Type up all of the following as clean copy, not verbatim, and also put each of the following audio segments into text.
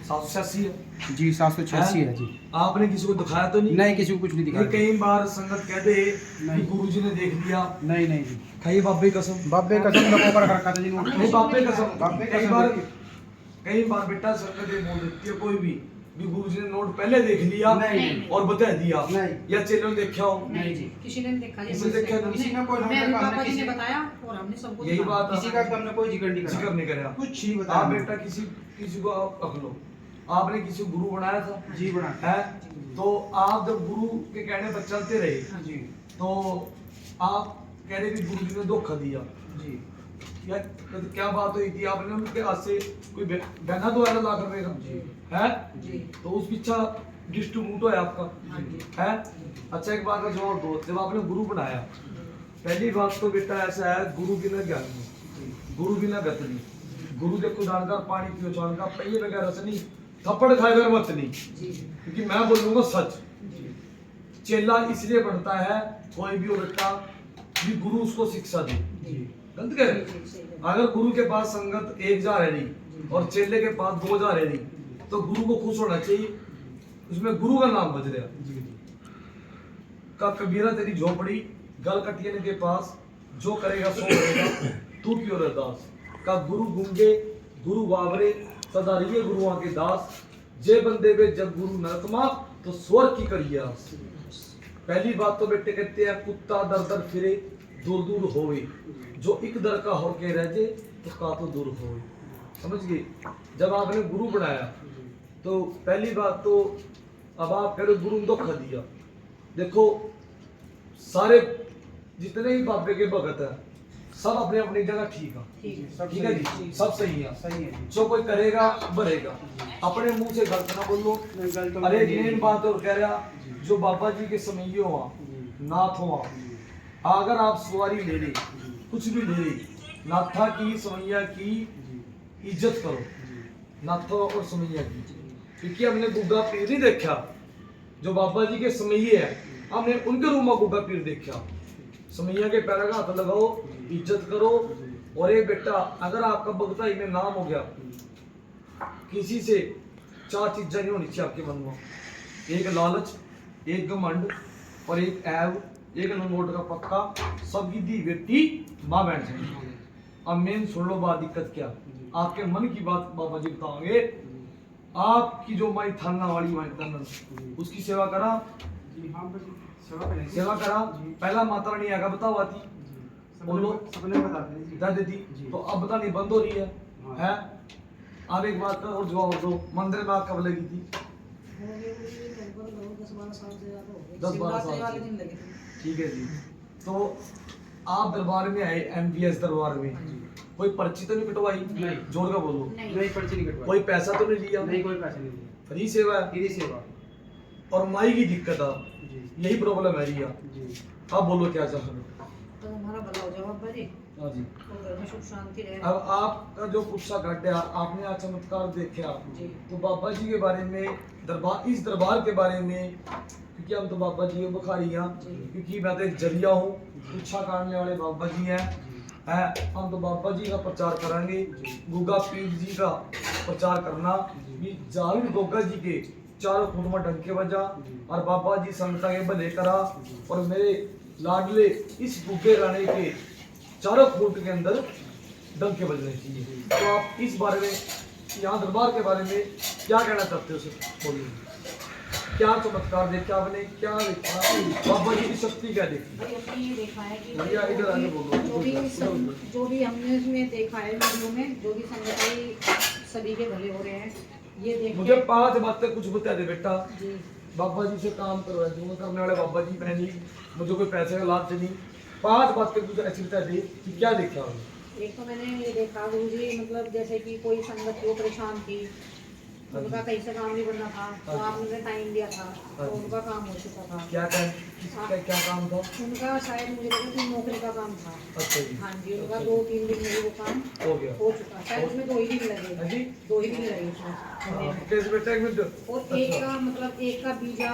786 है जी 786 है जी। आपने किसी को दिखाया तो नहीं? नहीं, किसी को कुछ नहीं दिखाया। कई बार संगत कहते नहीं। कि गुरुजी ने देख लिया। नहीं नहीं जी, खाइए बाबे कसम, बाबे कसम लगा कर रखा था जी नोट नहीं बाबे कसम। बाबे कई कसम बार देखिए। कई बार बेटा संगत ये बोल देती है कोई भी गुरुजी ने नोट पहले देख लिया नहीं। और बता दिया, नहीं। या चैनल देखा हो। नहीं जी, किसी ने नहीं देखा जी, किसी ने देखा नहीं। किसी ने कोई हमें नोट पापा जी किसी ने बताया और हमने सबको यही दिखाया। बात किसी का तो हमने कोई जिक्र नहीं जिक्र करा, नहीं कराया। कुछ ही आप बताया। बेटा किसी किसी को आप रख लो, आपने किसी को गुरु बनाया था जी बना है, तो आप जब गुरु के कहने पर चलते रहे जी तो आप कह रहे कि गुरु जी ने धोखा दिया जी। या क्या बात हुई थी? आपने उनके हाथ से कोई बहना तो आया लाख रुपए का है जी। तो उस पीछा डिस्ट्रीब्यूट है आपका हाँ जी। है। अच्छा एक बात का जवाब दो, जब आपने गुरु बनाया पहली बात तो बेटा ऐसा है गुरु बिना ज्ञान नहीं, गुरु बिना गत नहीं। गुरु देखो जानकार पानी पियो जानकार पहिए वगैरह रस नहीं, थप्पड़ खाएगा मत नहीं, क्योंकि मैं बोलूंगा सच। चेला इसलिए बनता है कोई भी हो बेटा कि गुरु उसको शिक्षा दे। गलत कह रहे? अगर गुरु के पास संगत एक जा रही और चेले के पास 2 जा रही तो गुरु को खुश होना चाहिए, उसमें गुरु का नाम बज रहा। का कबीरा तेरी झोपड़ी गल कटियन के पास, जो करेगा सो करेगा तू क्यों अरदास। का गुरु गूंगे गुरु बावरे सदा रहिए गुरुआ के दास, जे बंदे वे जब गुरु नरकमा तो स्वर्ग की करिए आस। पहली बात तो बेटे कहते हैं कुत्ता दर दर फिरे दूर दूर होवे, जो एक दर का होके रह जे तो का तो दूर होवे। समझ गए? जब आपने गुरु बनाया तो पहली बात तो अब आप कह रहे गुरु ने धोखा दिया। देखो सारे जितने भी बाबे के भगत है सब अपने अपनी जगह ठीक है, ठीक है जी, सब सही है, सही है। जो कोई करेगा भरेगा। अपने मुंह से गलत ना बोलो। नहीं, गलत तो अरे नहीं। मेन बात और कह रहा जो बाबा जी के समय हुआ नाथ हुआ, अगर आप सवारी ले रहे कुछ भी ले रहे, नाथा की समैया की इज्जत करो, नाथा और समैया की, क्योंकि हमने गुग्गा पीर नहीं देखा जो बाबा जी के समैये है, हमने उनके रूम में गुग्गा पीर देखा। समैया के पैर का हाथ लगाओ, इज्जत करो। और एक बेटा अगर आपका बगताई में नाम हो गया, किसी से 4 चीजें नहीं होनी चाहिए आपके मन में, एक लालच, एक घमंड और एक ऐब, एक नोट का पक्का, सबकी दी बेटी माँ बैठ जाएगी। अब मेन सुन लो बात, दिक्कत क्या आपके मन की बात बाबा जी बताओगे। आपकी जो माई थाना वाली माई तन उसकी सेवा करा, सेवा करा। पहला माता रानी आगा बताओ आती बोलो सबने बता देती, तो अब बता नहीं बंद हो रही है। अब एक बात का और जवाब दो, मंदिर में आग कब लगी थी? 10-12 साल से। ठीक है जी। तो आप दरबार में आए, MPS दरबार में, कोई पर्ची तो नहीं कटवाई? नहीं। जोर का बोलो। नहीं, पर्ची नहीं कटवाई। कोई पैसा तो नहीं लिया? नहीं, कोई पैसे नहीं दिए। फ्री सेवा है। फ्री सेवा और माई की दिक्कत है, जी यही प्रॉब्लम है रिया। जी। अब बोलो क्या चाह रहे हो? तो हमारा भला हो जाओ अब्बा जी, हाँ जी। और घर में सुख शांति रहे। अब आपका जो पुच्छा घटा आपने आज चमत्कार देखा, जी। तो बाबा जी के बारे में दरबार, इस दरबार के बारे में, क्योंकि हम तो बाबा जी को बुखारी हैं, क्योंकि मैं तो एक जरिया हूँ, पुच्छा काटने वाले बाबा जी हैं। हम तो बाबा जी का प्रचार करेंगे, गुग्गा पीर जी का प्रचार करना कि जाहिर गोगा जी के चारों खुद में डंके बजा और बाबा जी संगता के भले करा, और मेरे लाडले इस गुग्गे राणे के चारों फूट के अंदर डंके बजने चाहिए। तो आप इस बारे में, यहाँ दरबार के बारे में क्या कहना चाहते हो सर? बोलिए, क्या चमत्कार देखा आपने, क्या देखा बाबा जी की शक्ति, क्या देखी? भाई हमने ये देखा है कि भैया इधर आके बोलो। जो भी हमने इसमें देखा है वीडियो में, जो भी संगत सभी के भले हो रहे हैं, ये देख मुझे 5 बातें कुछ बता दे बेटा। जी। बाबा जी से काम करवा दूंगा, करने वाले बाबा जी मैं नहीं, मुझे कोई पैसे का लाभ नहीं। 5 बातें कुछ ऐसी बता दे कि क्या देखा आपने? एक तो मैंने ये देखा गुरुजी, मतलब जैसे कि कोई संगत जो परेशान थी, उनका कहीं से काम नहीं बनना था, तो आपने टाइम दिया था, तो उनका काम हो चुका था। क्या क्या काम था उनका? शायद मुझे लगा कि नौकरी का काम था। अच्छा जी। हाँ जी, उनका 2-3 दिन में ही वो काम हो गया। हो चुका। शायद उसमें 2 ही दिन लगे। हाँ जी। 2 ही दिन लगे उसमें। कैसे बेटा, एक मिनट। और एक का मतलब एक का वीजा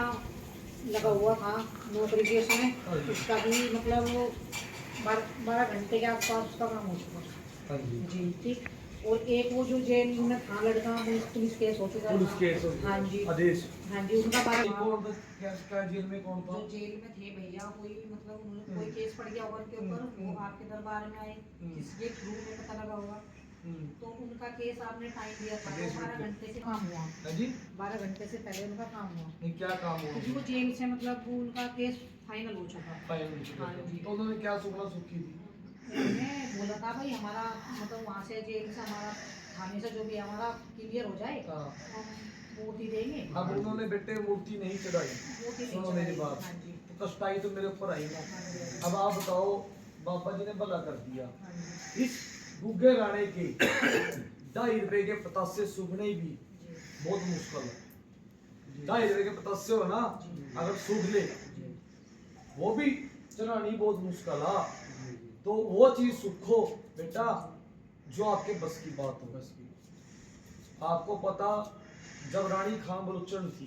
लगा हुआ था नौकरी के उसमें, उसका भी मतलब वो 12 घंटे के आसपास उसका काम हो चुका। हाँ जी। जी ठीक। और एक वो जो जेल में था लड़का, वो पुलिस केस हो चुका पुलिस था। केस हो गया। हाँ जी, आदेश हाँ जी, उनका बारे में कौन था? क्या जेल में कौन था? जो जेल में थे भैया, कोई मतलब उन्होंने कोई केस पड़ गया होगा उनके ऊपर, वो आपके दरबार में आए, किसके थ्रू में पता लगा होगा, तो उनका केस आपने टाइम दिया था, आदेश तो 12 घंटे से काम हुआ, हाँ जी 12 घंटे से पहले उनका काम हुआ, नहीं क्या काम हुआ? क्योंकि वो जेल से मतलब वो उनका केस फाइनल हो चुका। फाइनल हो चुका हाँ था। जी। तो उन्होंने क्या सुखना सुखी थी? उन्होंने बोला था भाई हमारा मतलब वहाँ से जेल से हमारा थाने से जो भी हमारा क्लियर हो जाए, हाँ। हम मूर्ति देंगे। अब उन्होंने बेटे मूर्ति नहीं चढ़ाई। मूर्ति नहीं सुनो मेरी चढ़ाई। बात, हाँ जी, तो कष्टाई तो मेरे ऊपर आई ना। हाँ जी, अब आप बताओ, बाबा जी ने भला कर दिया, हाँ जी, इस गुग्गे राणे के 2.5 रुपए के पतासे सूखने भी जी, बहुत मुश्किल है। 2.5 रुपए के पतासे हो ना, अगर सूख ले जी, वो भी चढ़ानी बहुत मुश्किल है। तो वो चीज सुखो बेटा जो आपके बस की बात हो। बस की आपको पता, जब रानी खां बलूचन थी,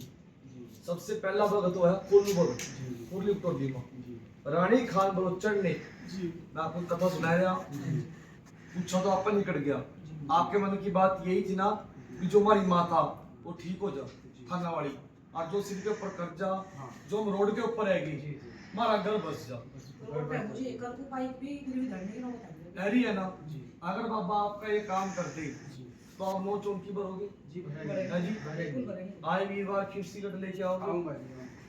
सबसे पहला भगत हुआ है कोल्लू भगत, कुर्ली टोली में। रानी खान बलूचन ने, मैं आपको कथा सुनाया, पूछा तो आपका निकट गया। आपके मन की बात यही थी ना कि जो हमारी माँ था वो ठीक हो जा, खाना वाली, और जो सिर के ऊपर कर्जा, जो हम रोड के ऊपर रहेगी, हमारा घर बस जा। मुझे एक को पाइप भी गिरवी धरने की नौबत आई है। ऐरी है ना। अगर बाबा आपका ये काम कर दे तो आप 9 चौंकी भरोगे? जी हाँ जी। बिल्कुल करेंगे। आए वीरवार खीरसी कट लेके आओगे? आऊंगा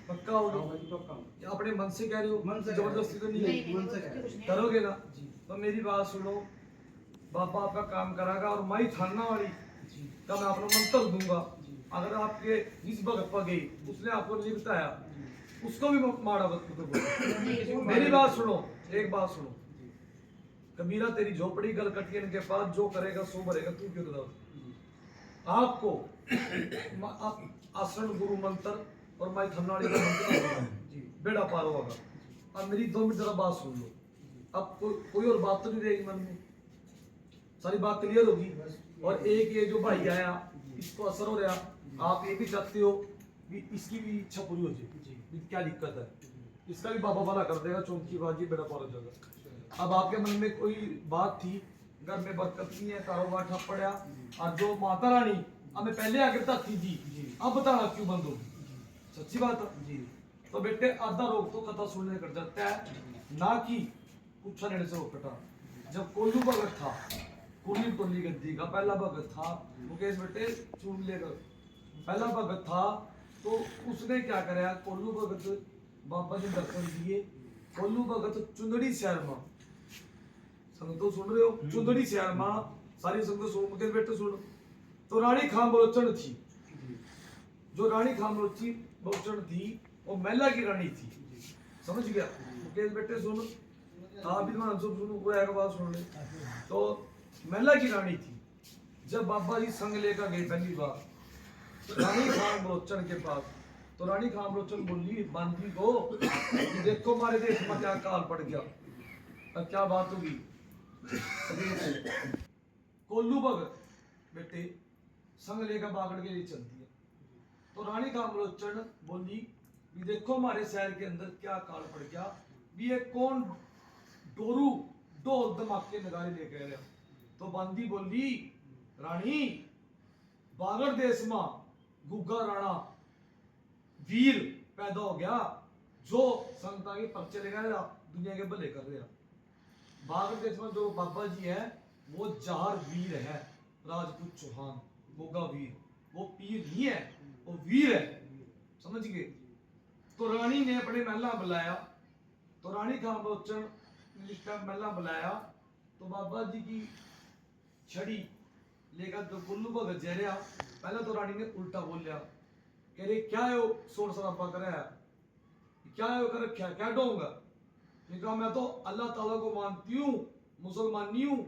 पक्का होगी? या अपने मन से कह रहे हो? मन से जबरदस्ती तो नहीं नहीं, है? नहीं, मन से उसके कुछ नहीं। करोगे ना? जी। तो मेरी बात सुनो, बाबा आपका काम करागा और माई थाना वाली का मैं अपना मंत्र दूंगा। अगर आपके जिस भगत पर गई उसने आपको नहीं बताया, उसको भी माड़ा मत करो। मेरी बात सुनो, एक बात सुनो, कबीरा तेरी झोपड़ी गल कटियन के पास जो करेगा सो भरेगा, तू क्यों बताओ? आपको आसन गुरु मंत्र और माई थन्नाड़ी का मंत्र बोलना, बेड़ा पार होगा। अब मेरी 2 मिनट जरा बात सुन लो। अब कोई और बात तो नहीं रहेगी मन में, सारी बात क्लियर होगी। और एक ये जो भाई आया, इसको असर हो रहा, आप ये भी चाहते हो कि इसकी भी इच्छा पूरी हो जाए, क्या दिक्कत है? इसका भी बाबा भला कर देगा, चौंकी बाजी बेड़ा पार हो जाएगा। अब आपके मन में कोई बात थी, घर में बरकत नहीं है, कारोबार ठप पड़ा, और जो माता रानी हमें पहले आगे बताती थी, अब बताना क्यों बंद होगी? सच्ची बात है जी। तो बेटे आधा रोग तो कथा सुनने कर जाता है, ना कि पूछा लेने से रोक कटा। जब कोल्लू भगत था, कुर्ली टोली गद्दी का पहला भगत था, मुकेश बेटे चूम लेकर पहला भगत था, तो उसने क्या कराया? कोल्लू भगत बाबा ने दर्शन दिए। कोल्लू भगत चुंदड़ी शहर में, संगतो सुन रहे हो? चुंदड़ी शहर में सारी संगत सुन, मुकेश बेटे सुन। तो रानी खां बलोचन थी, जो रानी खां बलोचन थी वो महिला की रानी थी, समझ गया? मुकेश बेटे सुन, आप भी सुनो, पूरा एक बात सुन ले। तो महिला की रानी थी। जब बाबा जी संग लेकर गए पहली बार रानी खां बलोचन के पास, तो रानी खां बलोचन बोली बांदी को कि देखो हमारे देश में क्या काल पड़ गया, अब क्या बात होगी? कोल्लू भगत बेटे संग लेकर बागड़ के लिए चलती है। तो रानी खां बलोचन बोली कि देखो हमारे शहर के अंदर क्या काल पड़ गया, भी ये कौन डोरू ढोल धमाके नगारे लेके आया? तो बांदी बोली रानी, बागड़ देश में गुग्गा राणा वीर पैदा हो गया, जो संगता के पर्चे लगा रहा, दुनिया के भले कर रहा। बागड़ देश में जो बाबा जी है वो जहर वीर है, राजपूत चौहान गुग्गा वीर, वो पीर नहीं है, वो वीर है, समझ गए? तो रानी ने अपने महला बुलाया, तो रानी खां बलोचन ने महला बुलाया, तो बाबा जी की छड़ी लेकर जो कुल्लू भगत जा रहा, पहले तो रानी ने उल्टा बोल लिया, कह रहे क्या है वो शोर शराबा कर रहा है, क्या है वो कर रखा, क्या डोंगा? मैं कहा मैं तो अल्लाह ताला को मानती हूँ, मुसलमान नहीं हूँ,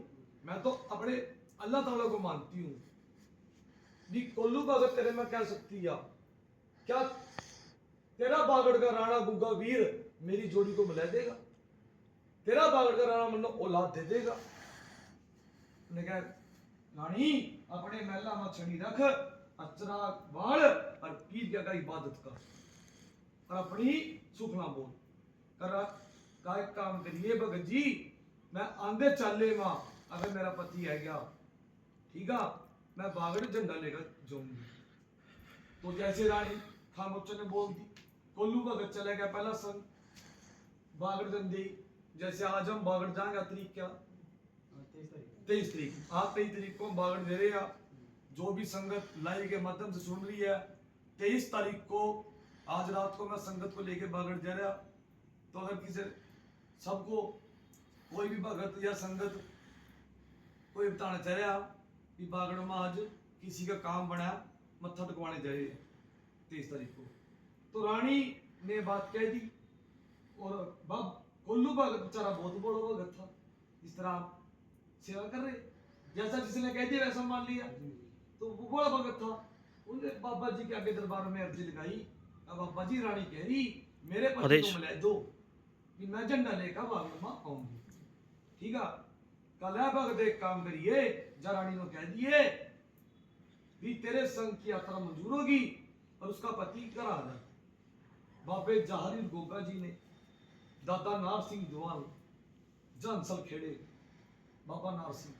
मैं तो अपने अल्लाह ताला को मानती हूँ। नी कोल्लू भगत तेरे में कह सकती है क्या तेरा बागड़ का राणा गुग्गा वीर मेरी जोड़ी को मिला देगा? तेरा बागड़ का राणा मन औलाद दे देगा? ने कहा रानी अपने महला में छड़ी रख, अचरा बाल और पीर क्या का इबादत कर, और अपनी सुखना बोल कर का एक काम करिए भगत जी, मैं आंधे चाले में अगर मेरा पति है गया ठीक है, मैं बागड़ झंडा लेकर जाऊंगी। तो जैसे रानी खामोचन ने बोल दी, कोल्लू भगत चले गया पहला संग बागड़ झंडे। जैसे आज हम बागड़ जाएंगे, तारीख क्या 23 तारीख, आज 23 तारीख को हम बागड़ दे रहे हैं। जो भी संगत लाइव के माध्यम से सुन रही है, 23 तारीख को आज रात को मैं संगत को लेके बागड़ जा रहा। तो अगर किसी सबको कोई भी भगत या संगत कोई बताना चाह रहा कि बागड़ में आज किसी का काम बना, मत्था टेकवाने जा रहे हैं 23 तारीख को। तो रानी ने बात कह दी। और बाब कोल्लू भगत बेचारा बहुत बड़ा भगत था, जिस तरह आप सेवा कर रहे, जैसा जिसने कह दिया वैसा मान लिया। तो वो बड़ा भगत था, उन्होंने बाबा जी के आगे दरबार में अर्जी लगाई। अब बाबा जी रानी कह रही मेरे पति को मिला दो कि मैं झंडा लेकर बागड़ में आऊंगी। ठीक है, कल है भगत एक काम करिए, जा रानी को कह दिए भी तेरे संग की यात्रा मंजूर होगी और उसका पति करा जाए। बाबे जहारी गोगा जी ने दादा नार सिंह जवान जनसल खेड़े बाबा नार सिंह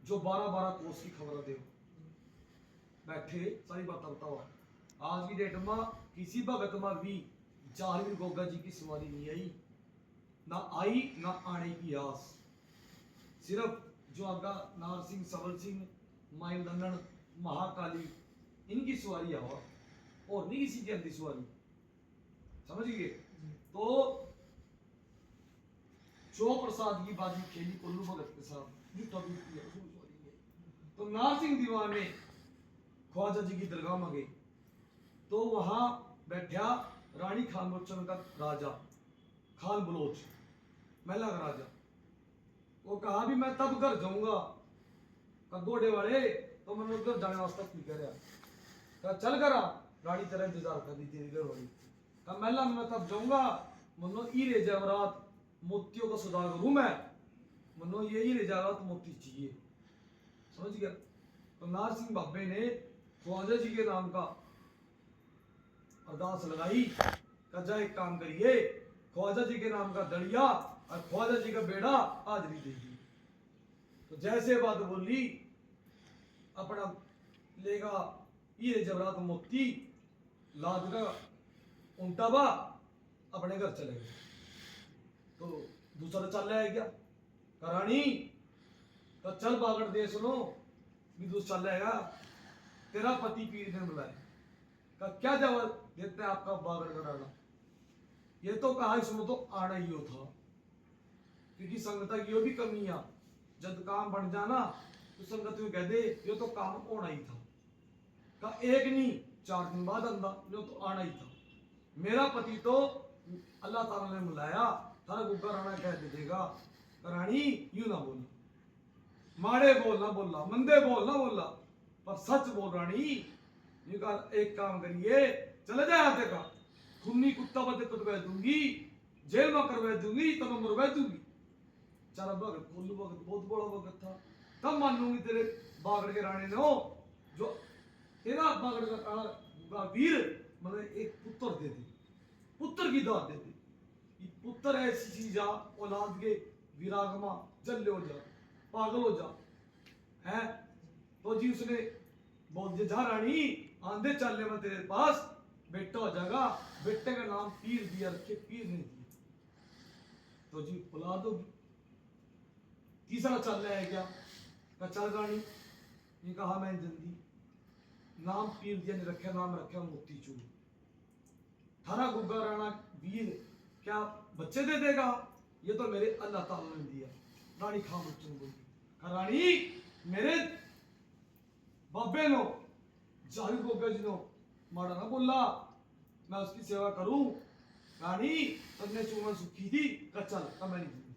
जो 12-12 कोस की खबर दे बैठे सारी बात बताओ। आज की डेट में किसी भगत में भी जहारी गोगा जी की सवारी नहीं आई, ना आई ना आने की आस। सिर्फ जो आगा नार सिंह, सबल सिंह, माइन लंदन, महाकाली, इनकी सवारी है और नहीं किसी की अंधी सवारी, समझ गए। तो जो प्रसाद की बाजी खेली कोल्लू भगत के साथ झूठा भी किया, तो नार सिंह दीवान ने ख्वाजा जी की दरगाह में गए। तो वहां बैठा रानी खामोचन का राजा खान बलोच, महिला का राजा। वो कहा भी मैं तब घर जाऊंगा कगोड़े वाले, तो मैंने उधर जाने वास्ते नहीं कह रहा। कहा चल करा, रानी तेरा इंतजार कर दी तेरी घर वाली। कहा महिला मैं तब जाऊंगा, मनो हीरे जवाहरात मोतियों का सौदागर हूं मैं, मनो ये हीरे जवाहरात मोती चाहिए, समझ गया। तो नार सिंह बाबे ने ख्वाजा जी के नाम का अरदास लगाई। कहा एक काम करिए, ख्वाजा जी के नाम का दड़िया और ख्वाजा जी का बेड़ा हाजरी दीजिए। तो जैसे बात बोली अपना लेगा हीरे जवाहरात मोती लाद का उल्टा बा अपने घर चले गए। तो दूसरा चल रहा है क्या रानी, तो चल बागड़ दे सुनो भी दूसरा चल रहेगा, तेरा पति पीर ने बुलाया। का क्या जवाब देते हैं आपका बागड़ का डाला। ये तो कहा इसमें तो आना ही हो था, क्योंकि संगता की भी कमी है। जब काम बन जाना तो संगत में कह दे ये तो काम होना ही था। का एक नहीं 4 दिन बाद अंदा जो तो आना ही था। मेरा पति तो अल्लाह ताला ने बुलाया, थारा गुग्गा राणा कह दे देगा। रानी यूं ना बोला, माड़े बोलना बोला, मंदे बोलना बोला, पर सच बोल रानी। ये कहा एक काम करिए, चले जाए आते का खूनी कुत्ता बदे कटवा दूंगी, जेल में करवा दूंगी, तब मरवा दूंगी। चारा भगत कोल्लू भगत बहुत बड़ा भगत था, तब मानूंगी तेरे बागड़ के रानी ने हो जो तेरा बागड़ का वीर मतलब एक पुत्र दे दे, पुत्र की दाद दे दे। ये पुत्र ऐसी चीज आ औलाद के विरागमा जल्ले हो जा, पागल हो जा है। तो जी उसने बोल दिया जा रानी आंधे चलने में तेरे पास बेटा हो जाएगा। बेटे का नाम पीर दिया, रखे पीर ने दिया। तो जी औलाद होगी। तीसरा चल रहा है क्या, चल रानी। ये कहा मैं जल्दी नाम पीर दिया, ने रखा नाम रखा मोतीचूर। थारा गुग्गा राणा वीर क्या बच्चे दे देगा, ये तो मेरे अल्लाह ताला ने दिया। रानी खामोचन बोली, रानी मेरे बाबे नो जाहिर गोगा जी नो माड़ा ना बोला, मैं उसकी सेवा करूं। रानी तन्ने चूमा सुखी थी कचल कमेरी जिंदगी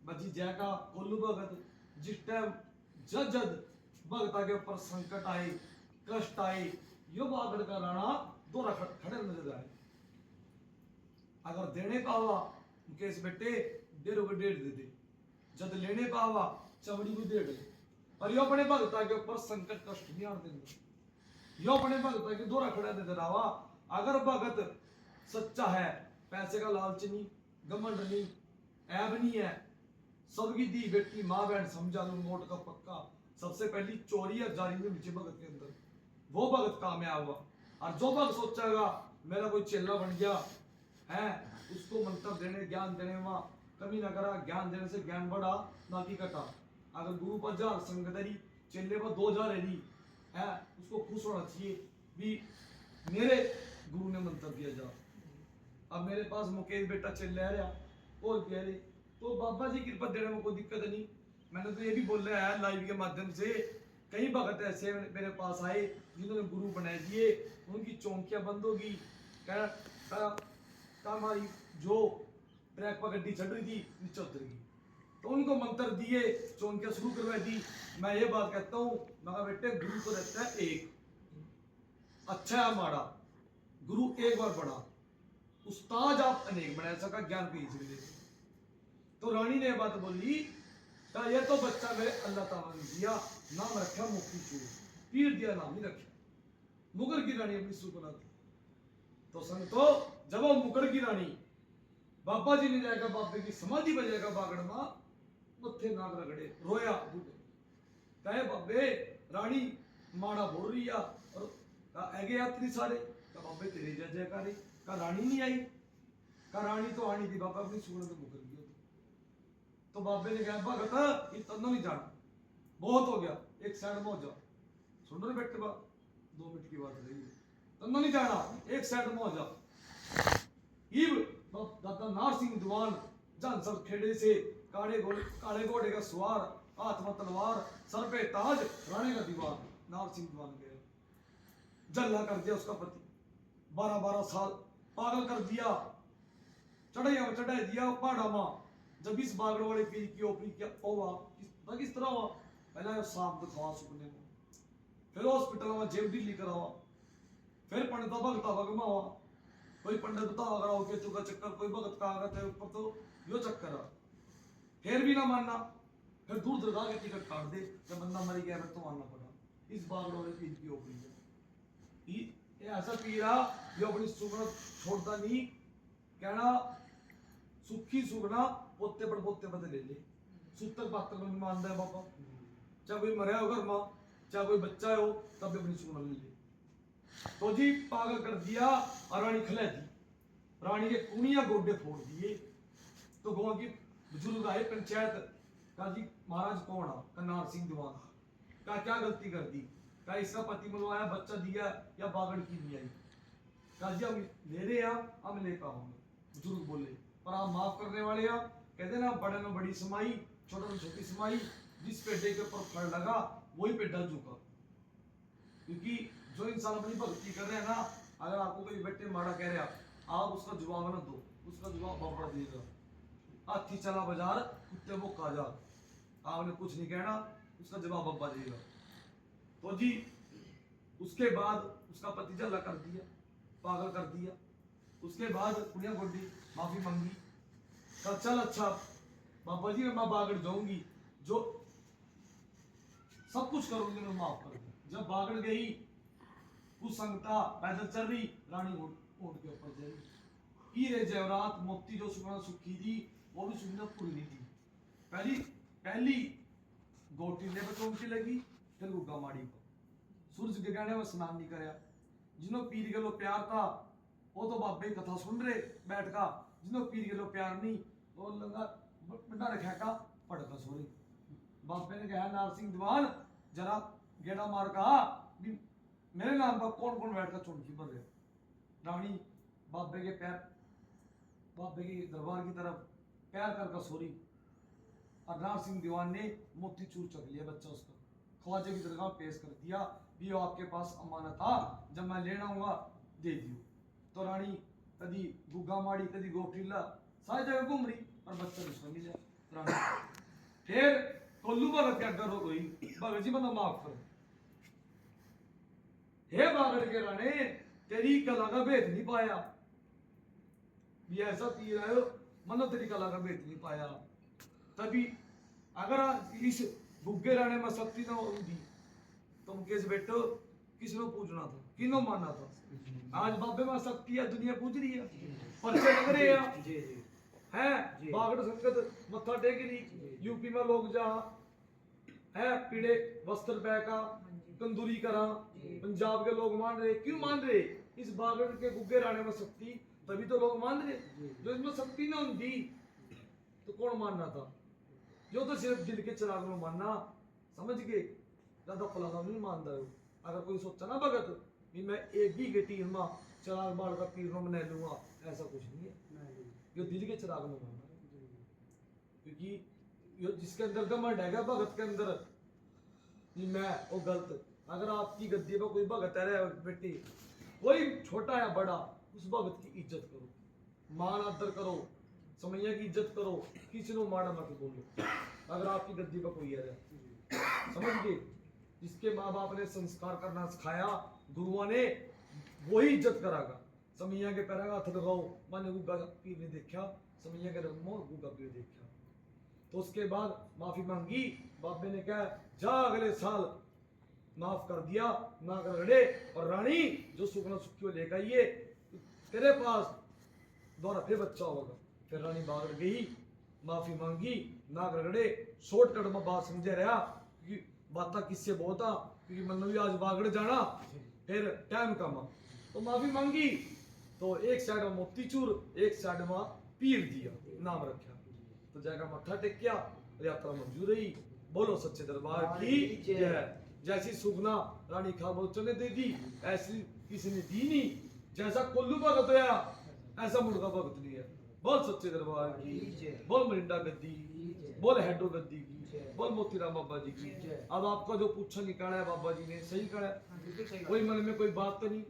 बजी जय का कोल्लू भगत। जिस टाइम जद जद भगता के ऊपर संकट आए, कष्ट आए, यो बागड़ का राणा दोरा खड़े नजर आए। अगर देने का हुआ मुकेश बेटे 1.5 रुपये दे दे, जब लेने का हुआ चमड़ी को दे दे, पर यो अपने भगता के ऊपर संकट कष्ट नहीं आने देंगे। यो अपने भगता के दोरा खड़ा दे रहा। अगर भगत सच्चा है, पैसे का लालच नहीं, घमंड नहीं, ऐब नहीं है, सबकी दी बेटी माँ बहन समझा लू, नोट का पक्का सबसे पहली चोरी और जारी में नीचे भगत के अंदर वो भगत कामयाब हुआ। और जो भगत सोचेगा मेरा कोई चेला बन गया है, उसको मंत्र देने ज्ञान देने में कमी ना करा। ज्ञान देने से ज्ञान बढ़ा ना कि घटा। अगर गुरु पर 1000 संगतरी चेले पर 2000 है, उसको खुश होना चाहिए भी मेरे गुरु ने मंत्र दिया जा। अब मेरे पास मुकेश बेटा चल रहा और कह रहे तो बाबा जी कृपा देने में कोई दिक्कत नहीं। मैंने तो ये भी बोल रहा है लाइव के माध्यम से, कई भगत ऐसे मेरे पास आए जिन्होंने गुरु बना दिए, उनकी चौंकियां बंद होगी। हमारी जो ट्रैक पर गड्डी चढ़ रही थी नीचे उतर गई, तो उनको मंत्र दिए, चौंकियां शुरू करवा दी। मैं ये बात कहता हूँ, मगर बेटे गुरु तो रहता है एक, अच्छा है माड़ा, गुरु एक बार बड़ा, उस्ताद आप अनेक बना सका ज्ञान के इसलिए। तो रानी ने बात बोली, का ये तो बच्चा मेरे अल्लाह ताला ने दिया, नाम रखा मुक्ति चूर, पीर दिया नाम ही रखा। मुगर की रानी अपनी सुपना थी। तो संतो जब वो मुगर की रानी बाबा जी ने जाएगा, बाबे की समाधि बजाएगा बागड़ मां, मत्थे नाग रगड़े रोया बूढ़े, कहे बाबे रानी माड़ा बोल रही और आगे यात्री सारे का बाबे तेरे जय जयकारे का रानी नहीं आई, का रानी तो आनी थी बाबा अपनी सुगण में मुकर गया। तो बाबे ने कहा भगत ये तन्नो नहीं जाना, बहुत हो गया, एक साइड में हो जा। सुन रहे बेटे बा 2 मिनट की बात रही है, तन्नो नहीं जाना, एक साइड में हो जा। इब दादा नार सिंह दीवान जानसर खेड़े से काले घोड़े का सवार, हाथ में तलवार, सर पे ताज, राणे का दीवान, नार सिंह दीवान गया। जल्ला कर दिया उसका पति, 12-12 साल पागल कर दिया, चढ़ा दिया पहाड़ा मां। जब इस बागड़ वाले पीर की ओपरी किया हुआ किस तरह हुआ, पहले सांप दिखावा सुपने में, फिर हॉस्पिटल में जेब ढीली करावा, फिर पंडित भगता भगमा हुआ, कोई पंडित बता कराओ केतु का चक्कर, कोई भगत का आगत है ऊपर, तो यो चक्कर है। फिर भी ना मानना, फिर दूर दरगाह के टिकट काट दे, जब बंदा मरी गया फिर तो मानना पड़ा। इस बागड़ वाले पीर की ओपरी है ये ऐसा पीरा जो अपनी सुगना छोड़ता नहीं, कहना सुखी सुगना पोते पर पोते बदले ले, सूतक पात्र में मानता है बाबा, चाहे कोई मरा हो घर मां, चाहे कोई बच्चा हो, तब भी अपनी सुगना ले ले। तो जी पागल कर दिया और रानी खिला दी, रानी के कुनिया गोडे फोड़ दिए। तो गांव की बुजुर्ग आए पंचायत का जी महाराज कौन है, कन्नार सिंह दीवान का क्या गलती कर दी, का इसका पति मलवाया, बच्चा दिया या बागड़ की नहीं आई, का जी हम ले रहे हैं, हम लेकर आओगे। बुजुर्ग बोले पर आप माफ करने वाले आप, कहते ना बड़े में बड़ी समाई, छोटे में छोटी समाई, जिस पेड़े के ऊपर फल लगा वही पेड़ा झुका। क्योंकि जो इंसान अपनी भक्ति कर रहे हैं ना, अगर आपको कोई बेटे माड़ा कह रहे हैं आप उसका जवाब ना दो, उसका जवाब बाबा देगा। हाथी चला बाजार कुत्ते वो काजा, आपने कुछ नहीं कहना, उसका जवाब बाबा देगा। तो जी उसके बाद उसका पति जला कर दिया, पागल कर दिया। उसके बाद कुड़िया गोडी माफी मांगी, कहा चल अच्छा बाबा जी मैं बागड़ जाऊंगी, जो सब कुछ करूंगी मैं माफ कर दूं। जब बागड़ गई कुछ संगता पैदल चल रही, रानी ऊंट के ऊपर जाई। हीरे जवाहरात मोती जो सुगना सुखी थी वो भी सुगना पूरी थी। पहली गोटी ने बचों की लगी, फिर गुग्गा माड़ी को सूरज गगने में स्नान नहीं कराया। जिन्हों पीर के लो प्यार था वो तो बाबे की कथा सुन रहे बैठ का, जिन्हों पीर के लो प्यार नहीं वो लगा बड़ा रखा का पड़का सोरी। बाबे ने कहा नार सिंह दीवान जरा गेड़ा मार कहा भी मेरे नाम पर कौन कौन बैठ कर चुनकी भर रहे। रानी बाबे के पैर, बाबे के दरबार की तरफ प्यार कर सोरी, और नार सिंह दीवान ने मोती चूर चक लिया बच्चा उसका, ख्वाजा की दरगाह पेश कर दिया, ये आपके पास अमानत था, जब मैं लेना हूँगा दे दियो। तो रानी कदी गुग्गा माड़ी कदी गोठीला सारी जगह घूम रही, पर बच्चा उसका मिला। रानी फिर कोल्लू भगत क्या डर हो गई, भगत जी मतलब माफ करो, हे बागड़ के राणे तेरी कला का भेद नहीं पाया, ये ऐसा पी रहे हो मतलब तेरी कला का भेद नहीं पाया। तभी अगर इस गुग्गे राणे में शक्ति ना होती तो मुकेश बेटो किसने पूछना था, किनो मानना था। आज बाबे में शक्ति है, दुनिया पूछ रही है, पर्चे लग रहे हैं, बागड़ संगत मत्था टेक रही। यूपी में लोग जहाँ है पीड़े वस्त्र पह का हाँ जी। कंदूरी करा। जी। पंजाब के लोग मान रहे, क्यों मान रहे? इस बागड़ के गुग्गे राणे में शक्ति, तभी तो लोग मान रहे। जो इसमें शक्ति ना होती तो कौन मानना था? जो तो सिर्फ दिल के चिराग में मानना, समझ गए? ज्यादा फलाना नहीं मानता है। अगर कोई सोचा ना भगत कि मैं एक ही के तीर में चिराग बाढ़ का तीर में बना लूंगा, ऐसा कुछ नहीं है। जो दिल के चिराग में मानना है, क्योंकि यो जिसके अंदर घमंड है भगत के अंदर कि मैं वो गलत। अगर आपकी गद्दी पर कोई भगत है बेटी, कोई छोटा या बड़ा, उस भगत की इज्जत करो, मान आदर करो, समैया की इज्जत करो, किसी को माड़ा मत बोलो। अगर आपकी गद्दी पर कोई है, समझ गए? जिसके माँ बाप ने संस्कार करना सिखाया, गुरुओं ने, वही इज्जत करागा। समैया के पैर हाथ लगाओ, मैंने गुग्गा पीर ने देखा, समैया के रंगों गुग्गा पीर देखा। तो उसके बाद माफी मांगी, बाबे ने कहा जा अगले साल माफ कर दिया, नाग रगड़े, और रानी जो सुखना सुखी लेकर आइए, तेरे पास दोबारा फिर बच्चा होगा। फिर रानी बागड़ गई, माफी मांगी, नाग रगड़े, शॉर्टकट में बात समझे रहा कि बात किससे बहुत आ, क्योंकि मन भी आज बागड़ जाना, फिर टाइम कमा। तो माफी मांगी, तो एक साइड में मोतीचूर, एक साइड में पीर दिया, नाम रखा। तो जगह मत्था टेकिया, यात्रा मंजूर रही। बोलो सच्चे दरबार की जय। जैसी सुगना रानी खामोचन ने दे दी, ऐसी किसी ने दी नहीं। जैसा कोल्लू भगत होया, ऐसा मुर्गा भगत नहीं है। बोल सच्चे दरबार की, बोल मरिंडा गद्दी की, बोल हेडो गद्दी की, बोल मोतीराम बाबा जी की। अब आपका जो पूछा निकाला है बाबा जी ने, सही कहा है, कोई मन में कोई बात तो नहीं,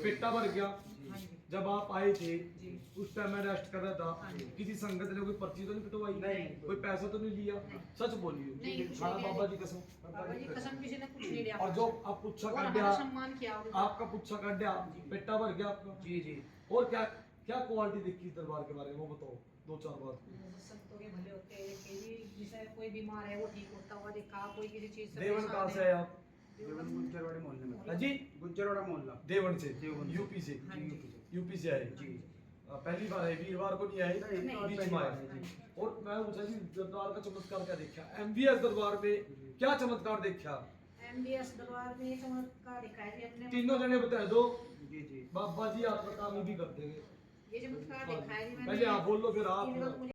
पेटा भर गया। हाँ जी। जब आप आए थे जी। उस टाइम मैं रेस्ट कर रहा था, हाँ जी। किसी संगत ने कोई पर्ची तो नहीं कटवाई, नहीं। कोई पैसा तो नहीं लिया? नहीं। सच बोलिए, नहीं, कुछ हाँ नहीं बाबा लिया। जी कसम। बाबा जी कसम किसी ने कुछ नहीं लिया। और जो आप पुच्छा और कर हमारा दिया, सम्मान किया उन्होंने। आपका पुच्छा कर दिया, पेटा भर गया आपका। जी जी। और क्या क्या क्वालिटी देखी दरबार के बारे में, वो बताओ दो चार बात। संतों के भले होते हैं कि भी जैसे कोई बीमार है वो ठीक होता हुआ देखा, कोई किसी चीज से देवन परेशान कहाँ से है। है आप? देवन गुज्जरवाड़े मोहल्ले में। हाँ जी, गुज्जरवाड़ा मोहल्ला। देवन से, देवन से। यूपी से। हाँ जी। यूपी से आए जी। पहली बार है, वीरवार को नहीं आए, नहीं, बीच पहली में बार आए। है, जी। और मैं पूछा जी दरबार का चमत्कार क्या देखा? एमबीएस दरबार में क्या चमत्कार देखा? एमबीएस दरबार में चमत्कार दिखाया जी अपने। तीनों जने बता दो। जी जी। बाबा जी आपका काम ही भी कर देंगे। ये चमत्कार दिखाया जी मैंने। पहले आप बोल लो, फिर आप। इन लोग मुझे